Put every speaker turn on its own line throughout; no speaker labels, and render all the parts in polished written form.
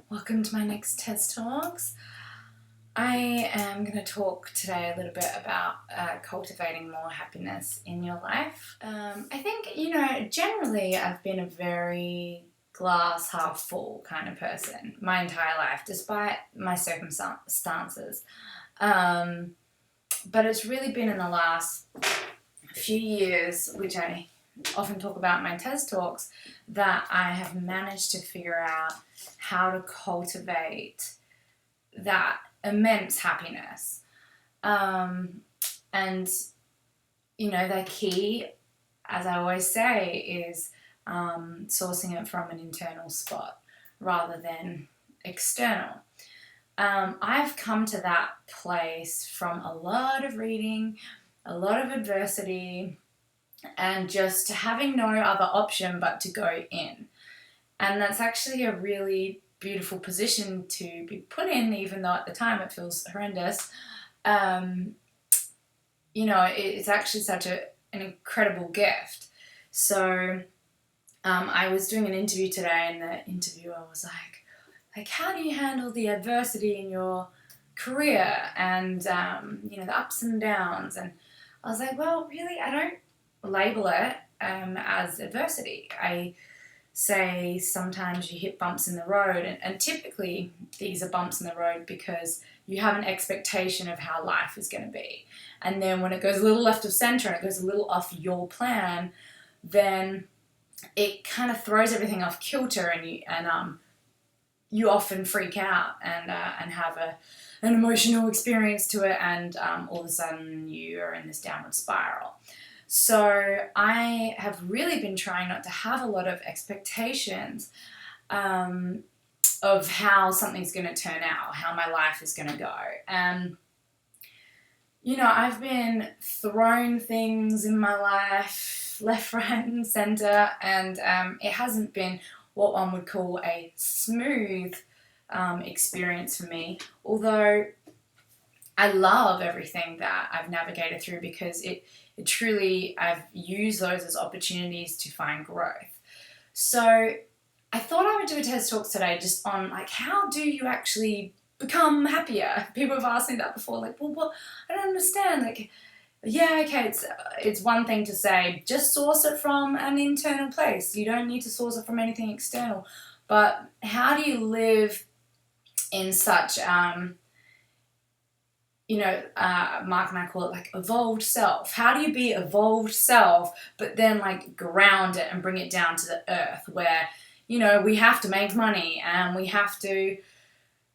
Welcome to my next Tez Talks. I am going to talk today a little bit about cultivating more happiness in your life. I think, generally I've been a very glass half full kind of person my entire life, despite my circumstances. But it's really been in the last few years, which I often talk about in my Tez Talks, that I have managed to figure out how to cultivate that immense happiness. And, the key, as I always say, is sourcing it from an internal spot rather than external. I've come to that place from a lot of reading, a lot of adversity, and just having no other option but to go in. And that's actually a really beautiful position to be put in, even though at the time it feels horrendous. It's actually such an incredible gift. So I was doing an interview today, and the interviewer was like, how do you handle the adversity in your career and, the ups and downs? And I was like, well, really, I don't label it as adversity. I say sometimes you hit bumps in the road, and typically these are bumps in the road because you have an expectation of how life is going to be. And then when it goes a little left of center and it goes a little off your plan, then it kind of throws everything off kilter, and you often freak out and have an emotional experience to it, and all of a sudden you are in this downward spiral. So I have really been trying not to have a lot of expectations of how something's going to turn out, how my life is going to go. And, I've been thrown things in my life left, right, and center, and it hasn't been what one would call a smooth experience for me, although I love everything that I've navigated through because it truly, I've used those as opportunities to find growth. So I thought I would do a Tez Talks today just on how do you actually become happier? People have asked me that before, what? I don't understand. It's one thing to say, just source it from an internal place. You don't need to source it from anything external. But how do you live in such, Mark and I call it evolved self. How do you be evolved self, but then ground it and bring it down to the earth where, we have to make money and we have to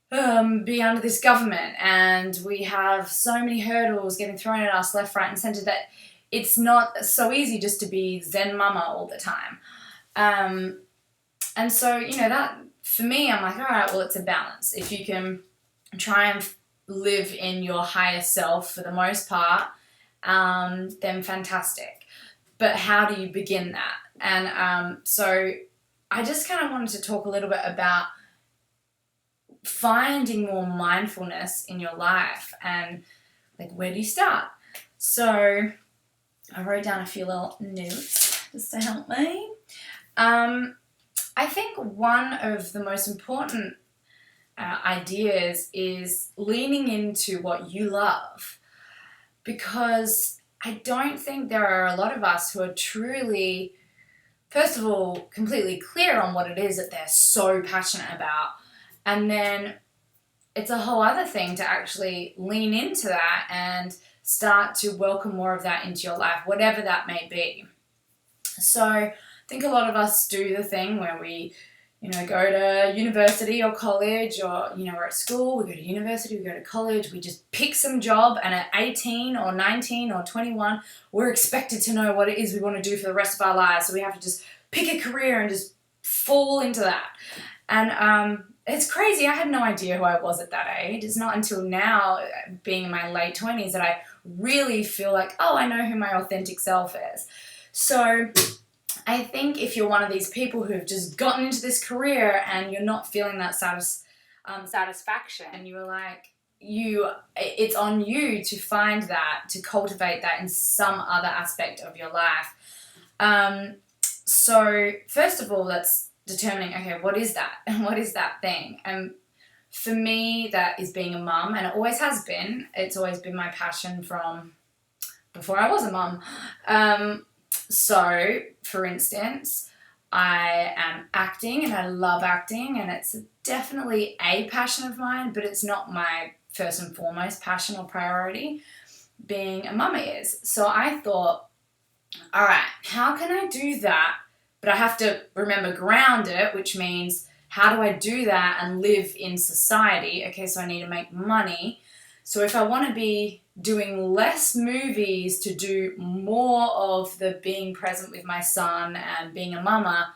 be under this government and we have so many hurdles getting thrown at us left, right, and center that it's not so easy just to be Zen mama all the time. And so, that for me, I'm all right, well, it's a balance. If you can try and live in your higher self for the most part, then fantastic. But how do you begin that? And so I just kind of wanted to talk a little bit about finding more mindfulness in your life and where do you start? So I wrote down a few little notes just to help me. I think one of the most important ideas is leaning into what you love, because I don't think there are a lot of us who are truly, first of all, completely clear on what it is that they're so passionate about, and then it's a whole other thing to actually lean into that and start to welcome more of that into your life, whatever that may be. So I think a lot of us do the thing where we go to university or college, or, we're at school, we go to university, we go to college, we just pick some job, and at 18 or 19 or 21, we're expected to know what it is we want to do for the rest of our lives. So we have to just pick a career and just fall into that. And it's crazy. I had no idea who I was at that age. It's not until now, being in my late 20s, that I really feel I know who my authentic self is. So I think if you're one of these people who have just gotten into this career and you're not feeling that satisfaction, and it's on you to find that, to cultivate that in some other aspect of your life. So first of all, let's determining, okay, what is that? And what is that thing? And for me, that is being a mum, and it always has been. It's always been my passion from before I was a mum. So, for instance, I am acting and I love acting, and it's definitely a passion of mine, but it's not my first and foremost passion or priority. Being a mama is. So I thought, all right, how can I do that? But I have to remember ground it, which means how do I do that and live in society? Okay, so I need to make money. So if I want to be doing less movies to do more of the being present with my son and being a mama,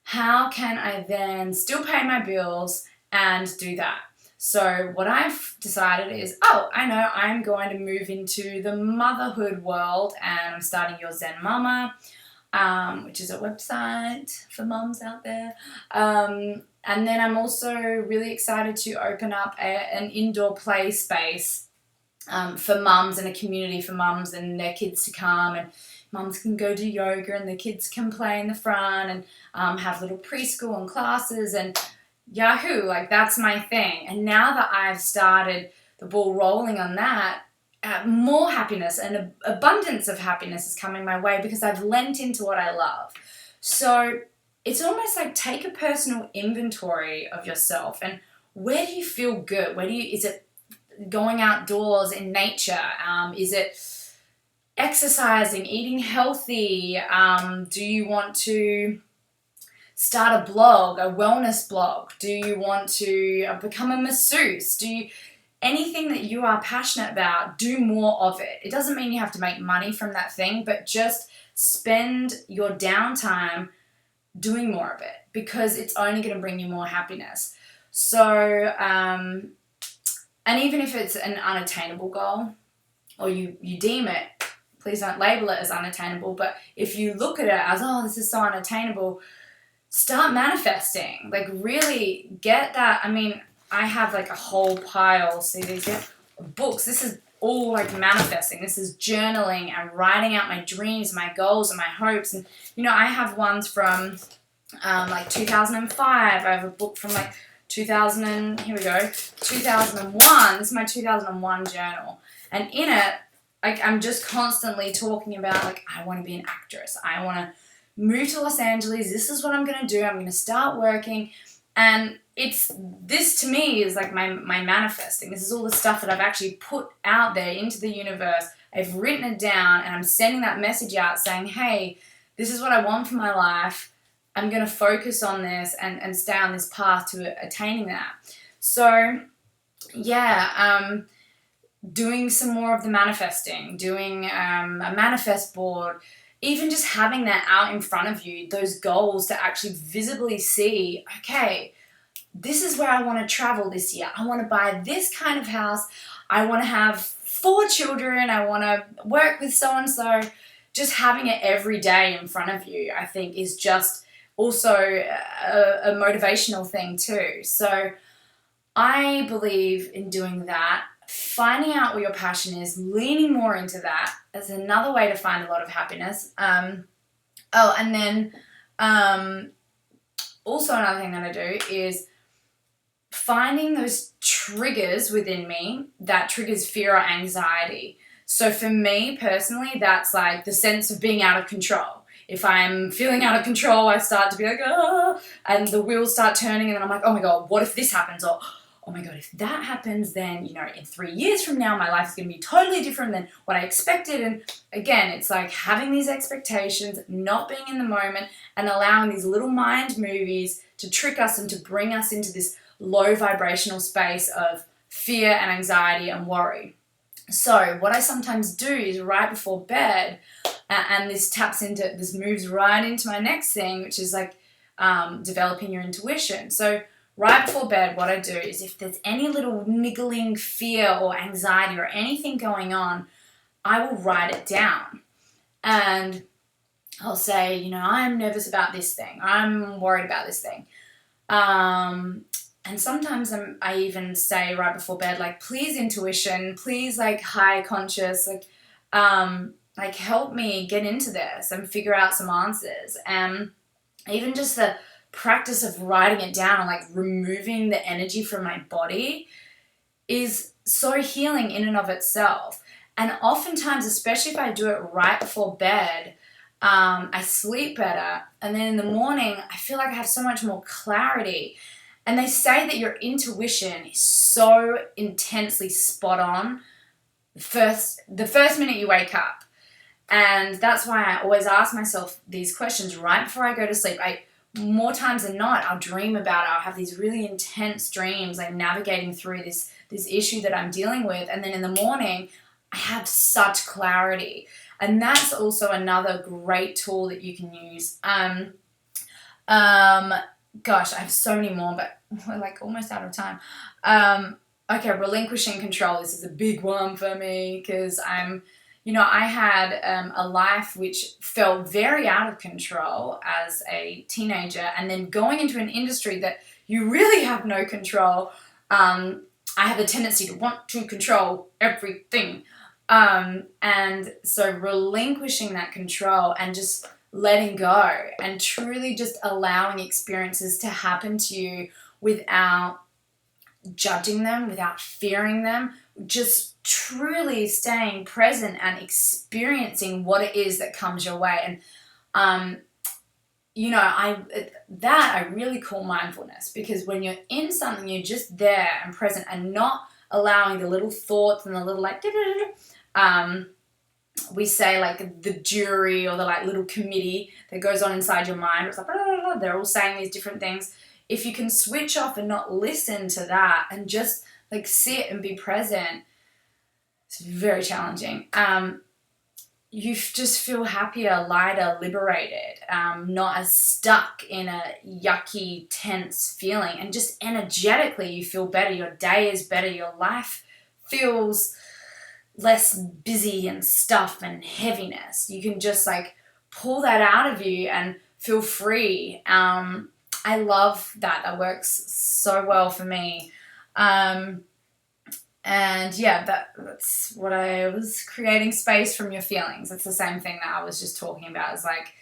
how can I then still pay my bills and do that? So what I've decided is, I know I'm going to move into the motherhood world, and I'm starting Your Zen Mama, which is a website for mums out there. And then I'm also really excited to open up an indoor play space for mums, and a community for mums and their kids to come, and mums can go do yoga and the kids can play in the front, and have little preschool and classes, and yahoo, like that's my thing. And now that I've started the ball rolling on that, more happiness and abundance of happiness is coming my way because I've lent into what I love. So it's almost like take a personal inventory of yourself, and where do you feel good? Is it going outdoors in nature? Is it exercising, eating healthy? Do you want to start a blog, a wellness blog? Do you want to become a masseuse? Anything that you are passionate about, do more of it. It doesn't mean you have to make money from that thing, but just spend your downtime doing more of it, because it's only going to bring you more happiness. So, and even if it's an unattainable goal, or you deem it, please don't label it as unattainable, but if you look at it as, this is so unattainable, start manifesting. Like really get that. I mean, I have like a whole pile, see these here, books. This is all like manifesting. This is journaling and writing out my dreams, my goals, and my hopes. And I have ones from like 2005. I have a book from like 2001. This is my 2001 journal, and in it, like I'm just constantly talking about like I want to be an actress. I want to move to Los Angeles. This is what I'm going to do. I'm going to start working. And this to me is like my manifesting. This is all the stuff that I've actually put out there into the universe. I've written it down, and I'm sending that message out saying, hey, this is what I want for my life. I'm going to focus on this and stay on this path to attaining that. So, yeah, doing some more of the manifesting, doing a manifest board, even just having that out in front of you, those goals to actually visibly see, okay, this is where I want to travel this year. I want to buy this kind of house. I want to have 4 children. I want to work with so-and-so. Just having it every day in front of you, I think, is just also a motivational thing too. So I believe in doing that. Finding out what your passion is, leaning more into that is another way to find a lot of happiness. And then also another thing that I do is finding those triggers within me that triggers fear or anxiety. So for me personally, that's like the sense of being out of control. If I'm feeling out of control, I start to be like, and the wheels start turning, and then I'm like, oh my God, what if this happens? Or, oh my God, if that happens, then, in 3 years from now, my life is going to be totally different than what I expected. And again, it's like having these expectations, not being in the moment, and allowing these little mind movies to trick us and to bring us into this low vibrational space of fear and anxiety and worry. So what I sometimes do is right before bed, and this moves right into my next thing, which is like developing your intuition. So right before bed, what I do is if there's any little niggling fear or anxiety or anything going on, I will write it down. And I'll say, I'm nervous about this thing. I'm worried about this thing. And sometimes I even say right before bed, like, please intuition, please like high conscious, like help me get into this and figure out some answers. And even just the practice of writing it down and like removing the energy from my body is so healing in and of itself. And oftentimes, especially if I do it right before bed, I sleep better. And then in the morning, I feel like I have so much more clarity. And they say that your intuition is so intensely spot on the first minute you wake up. And that's why I always ask myself these questions right before I go to sleep. More times than not, I'll dream about it. I'll have these really intense dreams, like navigating through this issue that I'm dealing with. And then in the morning, I have such clarity. And that's also another great tool that you can use. Gosh, I have so many more, but we're like almost out of time. Okay, relinquishing control. This is a big one for me because I had a life which felt very out of control as a teenager, and then going into an industry that you really have no control. I have a tendency to want to control everything. And so relinquishing that control and just letting go and truly just allowing experiences to happen to you without judging them, without fearing them, just truly staying present and experiencing what it is that comes your way. And I really call mindfulness, because when you're in something, you're just there and present and not allowing the little thoughts and the little like we say like the jury or the like little committee that goes on inside your mind. It's like they're all saying these different things. If you can switch off and not listen to that and just like sit and be present, it's very challenging. You just feel happier, lighter, liberated, not as stuck in a yucky, tense feeling. And just energetically, you feel better. Your day is better. Your life feels less busy and stuff and heaviness. You can just like pull that out of you and feel free. I love that. That works so well for me. And yeah, that's what I was creating space from your feelings. It's the same thing that I was just talking about. It's like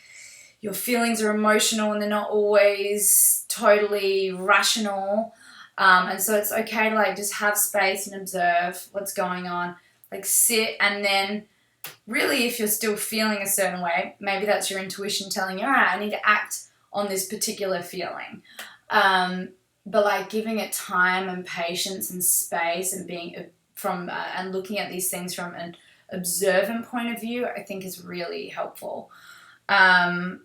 your feelings are emotional and they're not always totally rational. And so it's okay to like just have space and observe what's going on. Like sit, and then really if you're still feeling a certain way, maybe that's your intuition telling you, all right, I need to act on this particular feeling. But like giving it time and patience and space and being and looking at these things from an observant point of view, I think is really helpful. And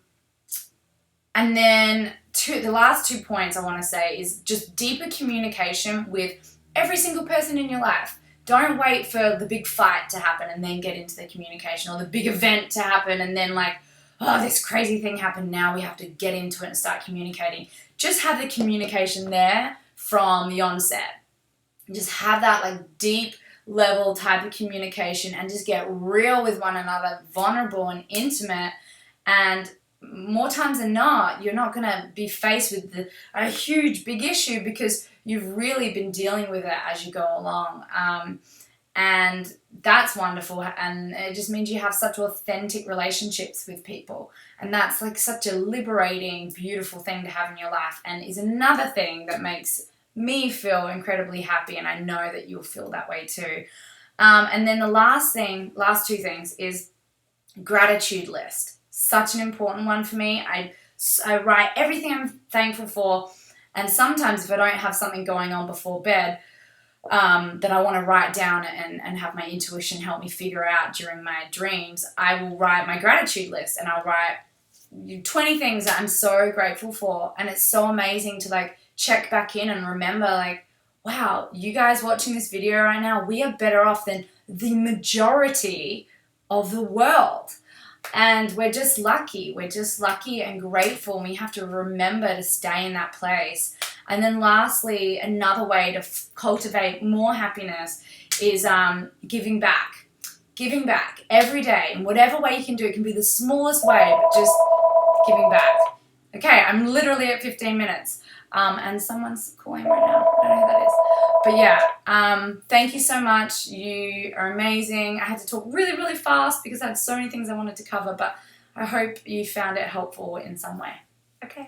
then the last 2 points I want to say is just deeper communication with every single person in your life. Don't wait for the big fight to happen and then get into the communication, or the big event to happen and then like, oh, this crazy thing happened, now we have to get into it and start communicating. Just have the communication there from the onset. Just have that like deep level type of communication and just get real with one another, vulnerable and intimate. And more times than not, you're not going to be faced with a huge big issue because you've really been dealing with it as you go along. And that's wonderful. And it just means you have such authentic relationships with people. And that's like such a liberating, beautiful thing to have in your life, and is another thing that makes me feel incredibly happy. And I know that you'll feel that way too. And then the last 2 things is gratitude list. Such an important one for me. I write everything I'm thankful for. And sometimes if I don't have something going on before bed, that I want to write down and have my intuition help me figure out during my dreams, I will write my gratitude list, and I'll write 20 things that I'm so grateful for. And it's so amazing to like check back in and remember like, wow, you guys watching this video right now, we are better off than the majority of the world. And we're just lucky. We're just lucky and grateful. And we have to remember to stay in that place. And then lastly, another way to cultivate more happiness is giving back. Giving back every day in whatever way you can do. It can be the smallest way, but just giving back. Okay, I'm literally at 15 minutes. And someone's calling right now. I don't know who that is. But yeah, thank you so much. You are amazing. I had to talk really, really fast because I had so many things I wanted to cover, but I hope you found it helpful in some way.